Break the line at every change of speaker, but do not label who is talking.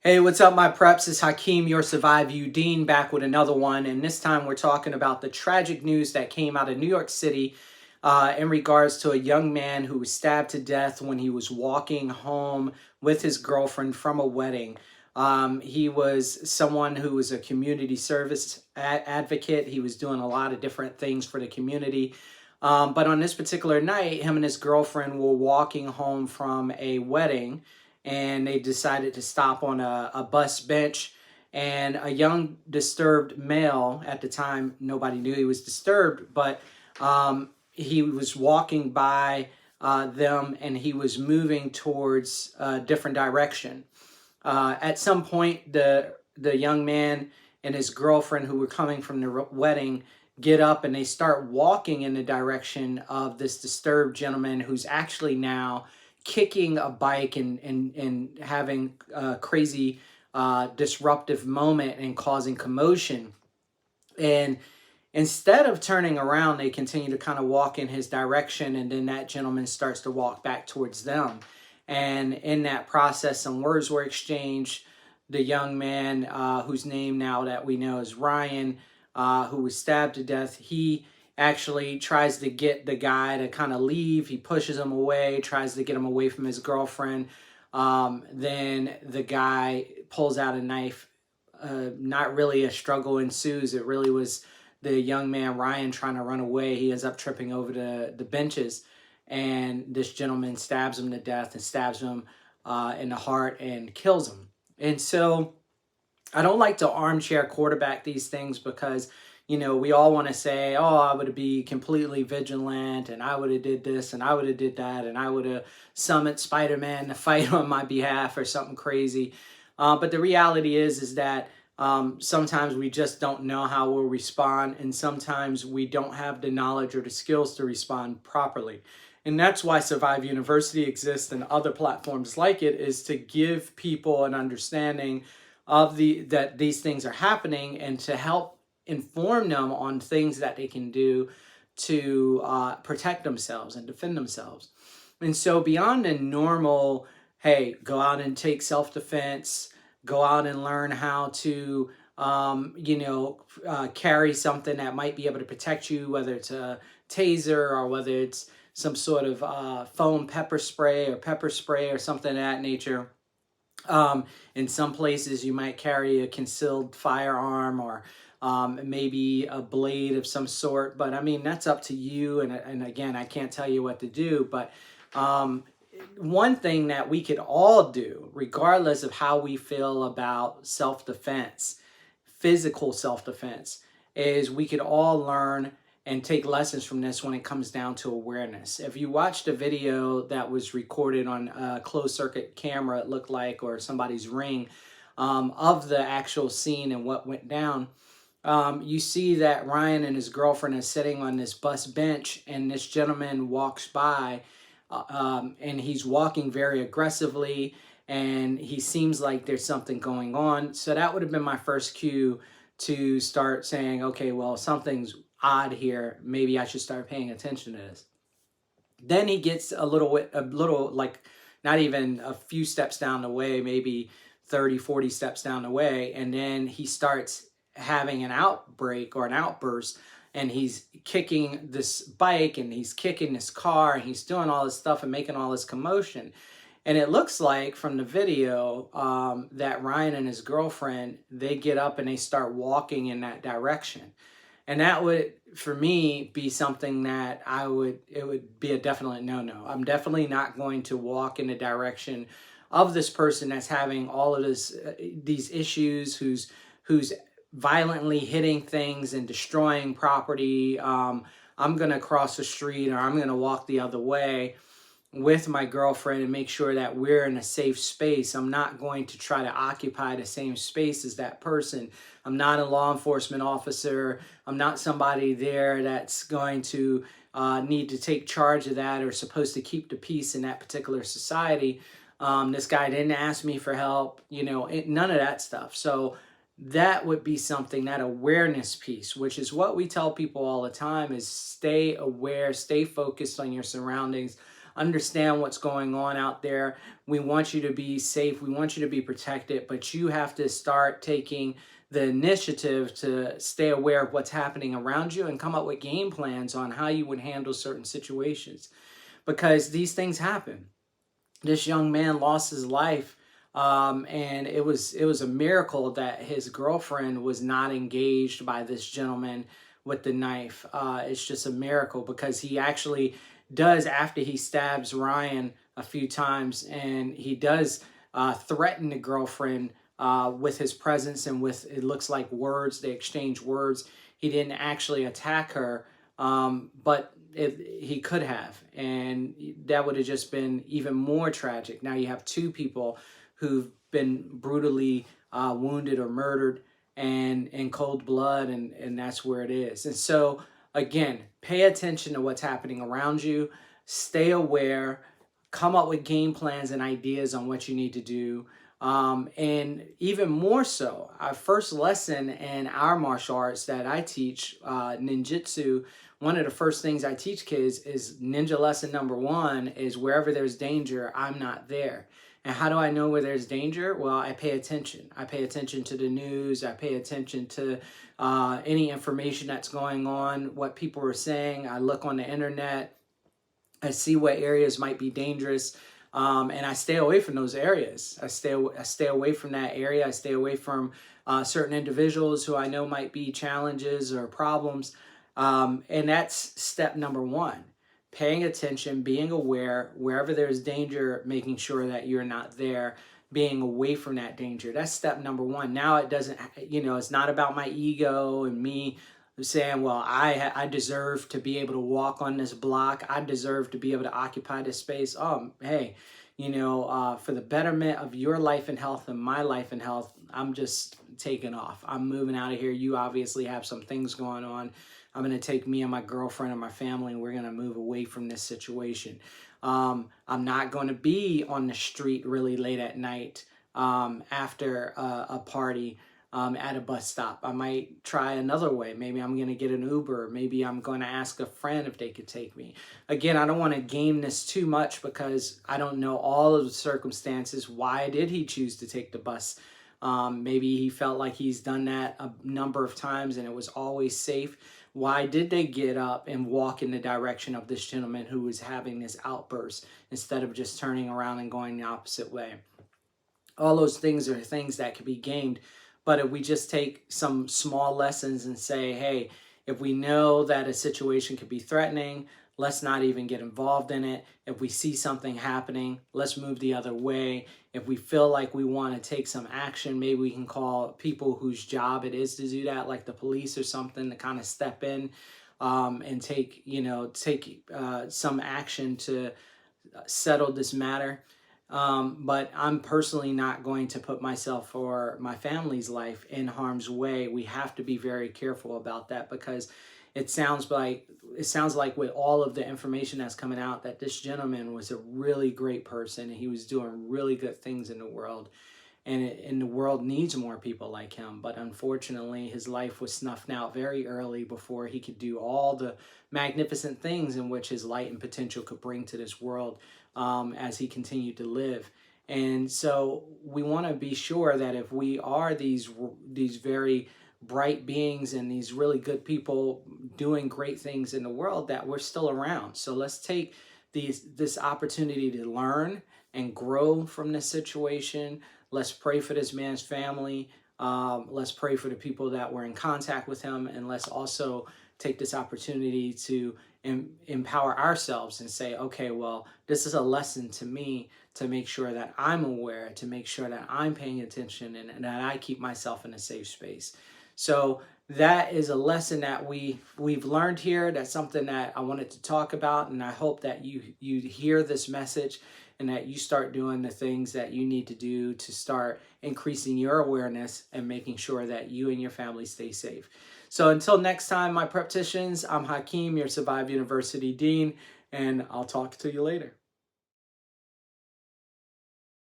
Hey, what's up, my preps? It's Hakim, your Survive You Dean, back with another one. And this time we're talking about the tragic news that came out of New York City in regards to a young man who was stabbed to death when he was walking home with his girlfriend from a wedding. He was someone who was a community service advocate. He was doing a lot of different things for the community. But on this particular night, him and his girlfriend were walking home from a wedding, and they decided to stop on a bus bench, and a young disturbed male, at the time nobody knew he was disturbed, but he was walking by them, and he was moving towards a different direction. At some point, the young man and his girlfriend, who were coming from the wedding, get up and they start walking in the direction of this disturbed gentleman, who's actually now kicking a bike and having a crazy disruptive moment and causing commotion. And instead of turning around, they continue to kind of walk in his direction, and then that gentleman starts to walk back towards them. And in that process, some words were exchanged. The young man, whose name now that we know is Ryan, who was stabbed to death, he actually tries to get the guy to kind of leave. He pushes him away, tries to get him away from his girlfriend. Then the guy pulls out a knife. Not really a struggle ensues. It really was the young man, Ryan, trying to run away. He ends up tripping over the benches, and this gentleman stabs him to death and stabs him in the heart and kills him. And so I don't like to armchair quarterback these things because, we all want to say, oh, I would be completely vigilant, and I would have did this, and I would have did that, and I would have summoned Spider-Man to fight on my behalf or something crazy. But the reality is that sometimes we just don't know how we'll respond, and sometimes we don't have the knowledge or the skills to respond properly. And that's why Survive University exists, and other platforms like it, is to give people an understanding of that these things are happening, and to help inform them on things that they can do to protect themselves and defend themselves. And so beyond the normal, hey, go out and take self-defense, go out and learn how to carry something that might be able to protect you, whether it's a taser or whether it's some sort of foam pepper spray or something of that nature. In some places, you might carry a concealed firearm, or maybe a blade of some sort. But I mean, that's up to you. And again, I can't tell you what to do. But one thing that we could all do, regardless of how we feel about self-defense, physical self-defense, is we could all learn and take lessons from this when it comes down to awareness. If you watched a video that was recorded on a closed circuit camera, it looked like, or somebody's ring, of the actual scene and what went down, you see that Ryan and his girlfriend are sitting on this bus bench, and this gentleman walks by, and he's walking very aggressively, and he seems like there's something going on. So that would have been my first cue to start saying, okay, well, something's odd here. Maybe I should start paying attention to this. Then he gets a little like not even a few steps down the way, maybe 30, 40 steps down the way. And then he starts having an outbreak or an outburst, and he's kicking this bike, and he's kicking this car, and he's doing all this stuff and making all this commotion. And it looks like from the video that Ryan and his girlfriend, they get up and they start walking in that direction. And that would, for me, be something that it would be a definite no-no. I'm definitely not going to walk in the direction of this person that's having all of these issues, who's violently hitting things and destroying property. I'm going to cross the street, or I'm going to walk the other way with my girlfriend and make sure that we're in a safe space. I'm not going to try to occupy the same space as that person. I'm not a law enforcement officer. I'm not somebody there that's going to need to take charge of that, or supposed to keep the peace in that particular society. This guy didn't ask me for help, none of that stuff. So that would be something, that awareness piece, which is what we tell people all the time, is stay aware, stay focused on your surroundings. understand what's going on out there. We want you to be safe. We want you to be protected, but you have to start taking the initiative to stay aware of what's happening around you and come up with game plans on how you would handle certain situations, because these things happen. This young man lost his life, and it was a miracle that his girlfriend was not engaged by this gentleman with the knife. It's just a miracle, because he actually does, after he stabs Ryan a few times, and he does threaten the girlfriend with his presence and with, it looks like, words. They exchange words. He didn't actually attack her, but he could have, and that would have just been even more tragic. Now you have two people who've been brutally wounded or murdered, and in cold blood, and that's where it is. And so again, pay attention to what's happening around you, stay aware, come up with game plans and ideas on what you need to do. And even more so, our first lesson in our martial arts that I teach, ninjutsu, one of the first things I teach kids is ninja lesson number one is, wherever there's danger, I'm not there. And how do I know where there's danger? Well, I pay attention. I pay attention to the news. I pay attention to any information that's going on, what people are saying. I look on the internet. I see what areas might be dangerous. And I stay away from those areas. I stay away from that area. I stay away from certain individuals who I know might be challenges or problems. And that's step number one. Paying attention, being aware, wherever there's danger, making sure that you're not there, being away from that danger. That's step number one. Now it doesn't, it's not about my ego and me saying, well, I deserve to be able to walk on this block. I deserve to be able to occupy this space. Hey, for the betterment of your life and health and my life and health, I'm just taking off. I'm moving out of here. You obviously have some things going on. I'm going to take me and my girlfriend and my family, and we're going to move away from this situation. I'm not going to be on the street really late at night after a party at a bus stop. I might try another way. Maybe I'm going to get an Uber. Maybe I'm going to ask a friend if they could take me. Again, I don't want to game this too much, because I don't know all of the circumstances. Why did he choose to take the bus? Maybe he felt like he's done that a number of times and it was always safe. Why did they get up and walk in the direction of this gentleman who was having this outburst, instead of just turning around and going the opposite way? All those things are things that could be gamed. But if we just take some small lessons and say, hey, if we know that a situation could be threatening, let's not even get involved in it. If we see something happening, let's move the other way. If we feel like we want to take some action, maybe we can call people whose job it is to do that, like the police or something, to kind of step in and take some action to settle this matter. But I'm personally not going to put myself or my family's life in harm's way. We have to be very careful about that, because it sounds like with all of the information that's coming out, that this gentleman was a really great person and he was doing really good things in the world. And the world needs more people like him. But unfortunately, his life was snuffed out very early before he could do all the magnificent things in which his light and potential could bring to this world as he continued to live. And so we want to be sure that if we are these very bright beings and these really good people doing great things in the world, that we're still around. So let's take this opportunity to learn and grow from this situation. Let's pray for this man's family. Let's pray for the people that were in contact with him. And let's also take this opportunity to empower ourselves and say, okay, well, this is a lesson to me to make sure that I'm aware, to make sure that I'm paying attention, and that I keep myself in a safe space. So that is a lesson that we've learned here. That's something that I wanted to talk about, and I hope that you hear this message and that you start doing the things that you need to do to start increasing your awareness and making sure that you and your family stay safe. So until next time, my practitioners, I'm Hakim, your Survive University Dean, and I'll talk to you later.